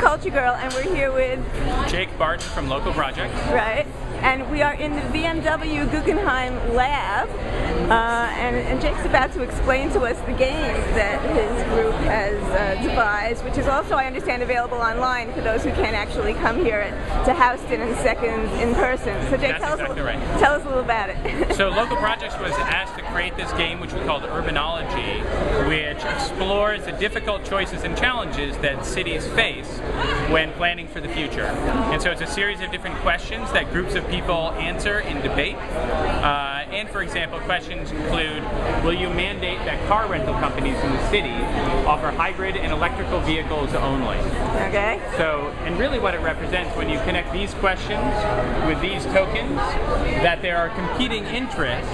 Culture Girl, and we're here with Jake Barton from Local Project. Right. And we are in the BMW Guggenheim Lab, and Jake's about to explain to us the game that his group has devised, which is also, I understand, available online for those who can't actually come here to Houston and Seconds in person. So Jake, tell us a little about it. So Local Projects was asked to create this game, which we called Urbanology, which explores the difficult choices and challenges that cities face when planning for the future. And so it's a series of different questions that groups of people answer in debate. And for example, questions include, will you mandate that car rental companies in the city offer hybrid and electrical vehicles only? Okay. So, and really what it represents when you connect these questions with these tokens, that there are competing interests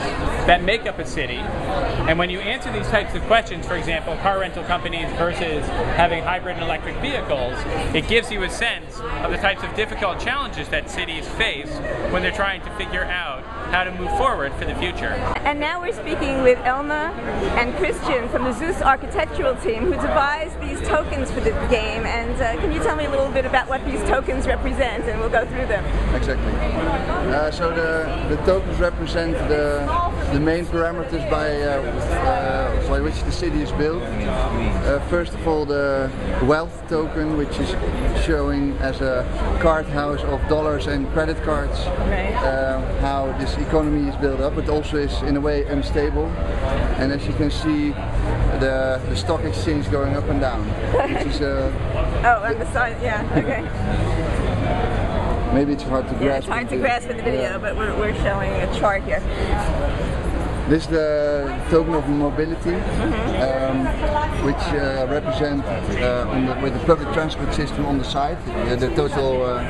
that make up a city. And when you answer these types of questions, for example, car rental companies versus having hybrid and electric vehicles, it gives you a sense of the types of difficult challenges that cities face when they're trying to figure out how to move forward for the future. And now we're speaking with Elma and Christian from the Zeus architectural team, who devised these tokens for the game. And can you tell me a little bit about what these tokens represent, and we'll go through them. Exactly. So the tokens represent the main parameters by which the city is built. First of all, the wealth token, which is showing as a card house of dollars and credit cards, how this economy is built up, but also is in a way unstable. And as you can see, the stock exchange going up and down. Which is, on the side, yeah, okay. Maybe it's hard to grasp. Yeah, it's hard to grasp in the video, but we're showing a chart here. This is the token of mobility, which represents with the public transport system on the side. The total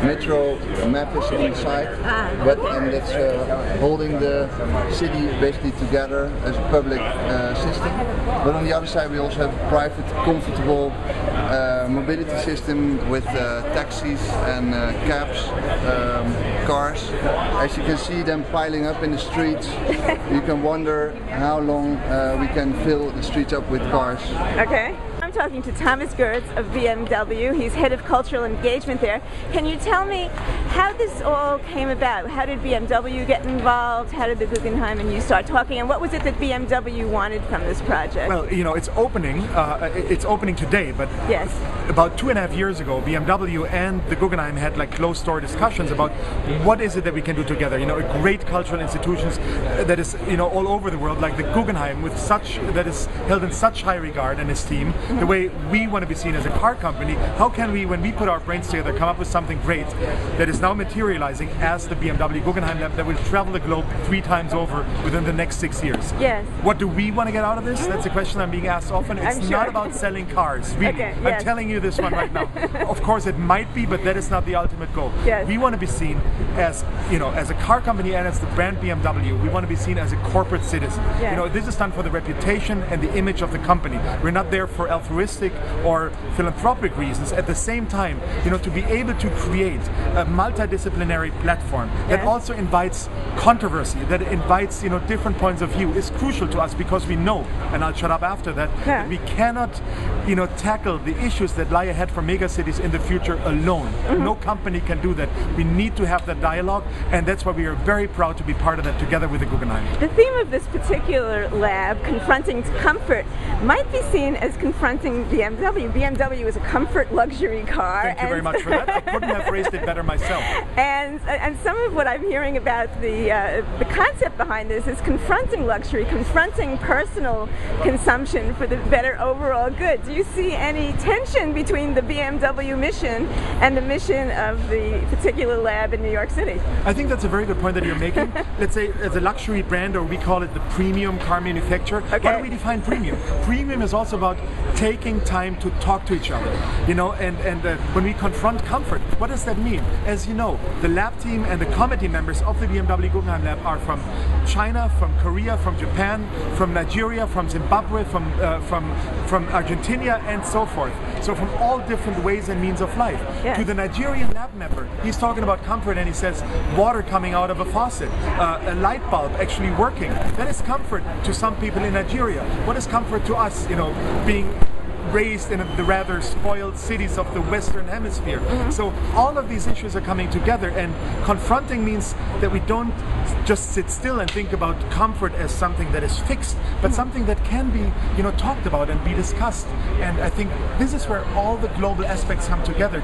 metro map is on the side, and that's holding the city basically together as a public system. But on the other side, we also have a private, comfortable mobility system with taxis and cabs, cars. As you can see them piling up in the streets. You can wonder how long we can fill the streets up with cars. Okay. I'm talking to Thomas Gertz of BMW. He's head of cultural engagement there. Can you tell me how this all came about? How did BMW get involved? How did the Guggenheim and you start talking? And what was it that BMW wanted from this project? Well, you know, it's opening today, but yes. About 2.5 years ago, BMW and the Guggenheim had like closed-door discussions about what is it that we can do together. You know, a great cultural institutions that is, you know, all over the world, like the Guggenheim, that is held in such high regard and esteem. The way we want to be seen as a car company, how can we, when we put our brains together, come up with something great that is now materializing as the BMW Guggenheim Lab that will travel the globe 3 times over within the next 6 years? Yes. What do we want to get out of this? That's a question I'm being asked often. It's not about selling cars, really. Okay, yes. I'm telling you this one right now. Of course it might be, but that is not the ultimate goal. Yes. We want to be seen as, you know, as a car company and as the brand BMW. We want to be seen as a corporate citizen. Yes. You know, this is done for the reputation and the image of the company. We're not there for altruistic or philanthropic reasons. At the same time, you know, to be able to create a multidisciplinary platform that also invites controversy, that invites, you know, different points of view is crucial to us, because we know, and I'll shut up after that, that we cannot, you know, tackle the issues that lie ahead for megacities in the future alone. No company can do that. We need to have that dialogue, and that's why we are very proud to be part of that together with the Guggenheim. The theme of this particular lab, confronting comfort, might be seen as confronting BMW. BMW is a comfort luxury car. Thank you very much for that. I couldn't have phrased it better myself. And some of what I'm hearing about the concept behind this is confronting luxury, confronting personal consumption for the better overall good. Do you see any tension between the BMW mission and the mission of the particular lab in New York City? I think that's a very good point that you're making. Let's say as a luxury brand, or we call it the premium car manufacturer. Okay. Why do we define premium? Premium is also about taking time to talk to each other. You know, and when we confront comfort, what does that mean? As you know, the lab team and the committee members of the BMW Guggenheim Lab are from China, from Korea, from Japan, from Nigeria, from Zimbabwe, from Argentina, and so forth. So from all different ways and means of life. Yes. To the Nigerian lab member, he's talking about comfort, and he says water coming out of a faucet, a light bulb actually working. That is comfort to some people in Nigeria. What is comfort to us, you know, being raised in the rather spoiled cities of the Western Hemisphere. So all of these issues are coming together, and confronting means that we don't just sit still and think about comfort as something that is fixed, but something that can be, talked about and be discussed. And I think this is where all the global aspects come together.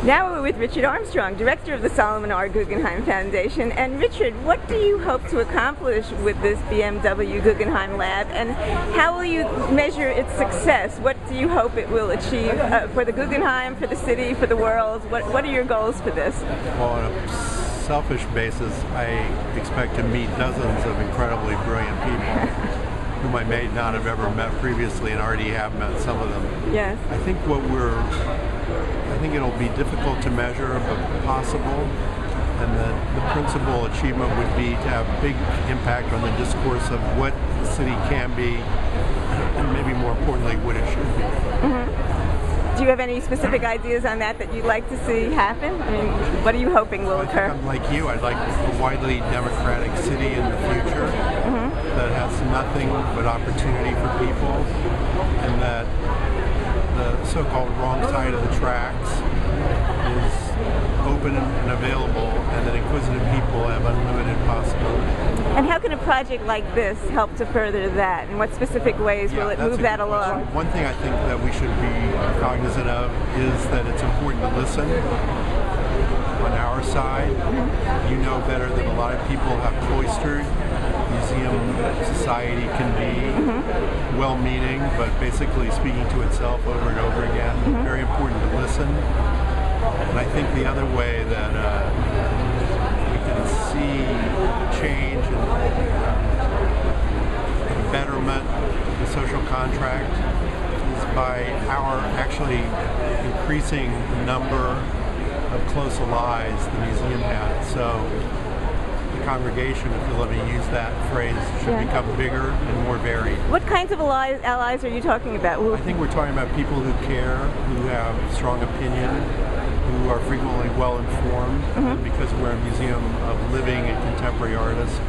Now we're with Richard Armstrong, director of the Solomon R. Guggenheim Foundation. And Richard, what do you hope to accomplish with this BMW Guggenheim Lab, and how will you measure its success? What do you hope it will achieve for the Guggenheim, for the city, for the world? What are your goals for this? Well, on a selfish basis, I expect to meet dozens of incredibly brilliant people whom I may not have ever met previously and already have met some of them. Yes. I think it'll be difficult to measure, but possible. And the principal achievement would be to have big impact on the discourse of what the city can be, and maybe more importantly, what it should be. Do you have any specific ideas on that you'd like to see happen? I mean, what are you hoping will occur? I think I'm like you. I'd like a widely democratic city in the future that has nothing but opportunity for people, and that the so-called wrong side of the tracks is open and available, and that inquisitive people have unlimited possibilities. And how can a project like this help to further that? In what specific ways will it move that along? One thing I think that we should be cognizant of is that it's important to listen on our side. You know better than a lot of people how cloistered museum society can be, well-meaning, but basically speaking to itself over and over again. Very important to listen. And I think the other way that we can see change and betterment, the social contract, is by our actually increasing the number of close allies the museum has. So the congregation, if you let me use that phrase, should become bigger and more varied. What kinds of allies are you talking about? I think we're talking about people who care, who have strong opinion, who are frequently well-informed, and because we're a museum of living and contemporary artists,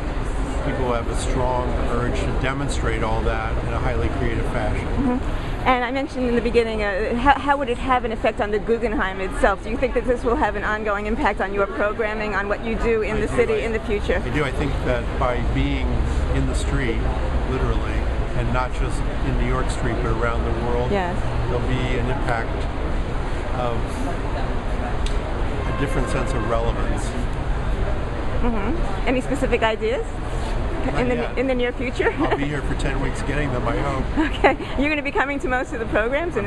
people have a strong urge to demonstrate all that in a highly creative fashion. And I mentioned in the beginning, how would it have an effect on the Guggenheim itself? Do you think that this will have an ongoing impact on your programming, on what you do in the city in the future? I do. I think that by being in the street, literally, and not just in New York Street, but around the world, there'll be an impact of a different sense of relevance. Any specific ideas? In the near future? I'll be here for 10 weeks getting them, I hope. Okay. You're going to be coming to most of the programs and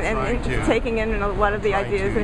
taking in a lot of the ideas.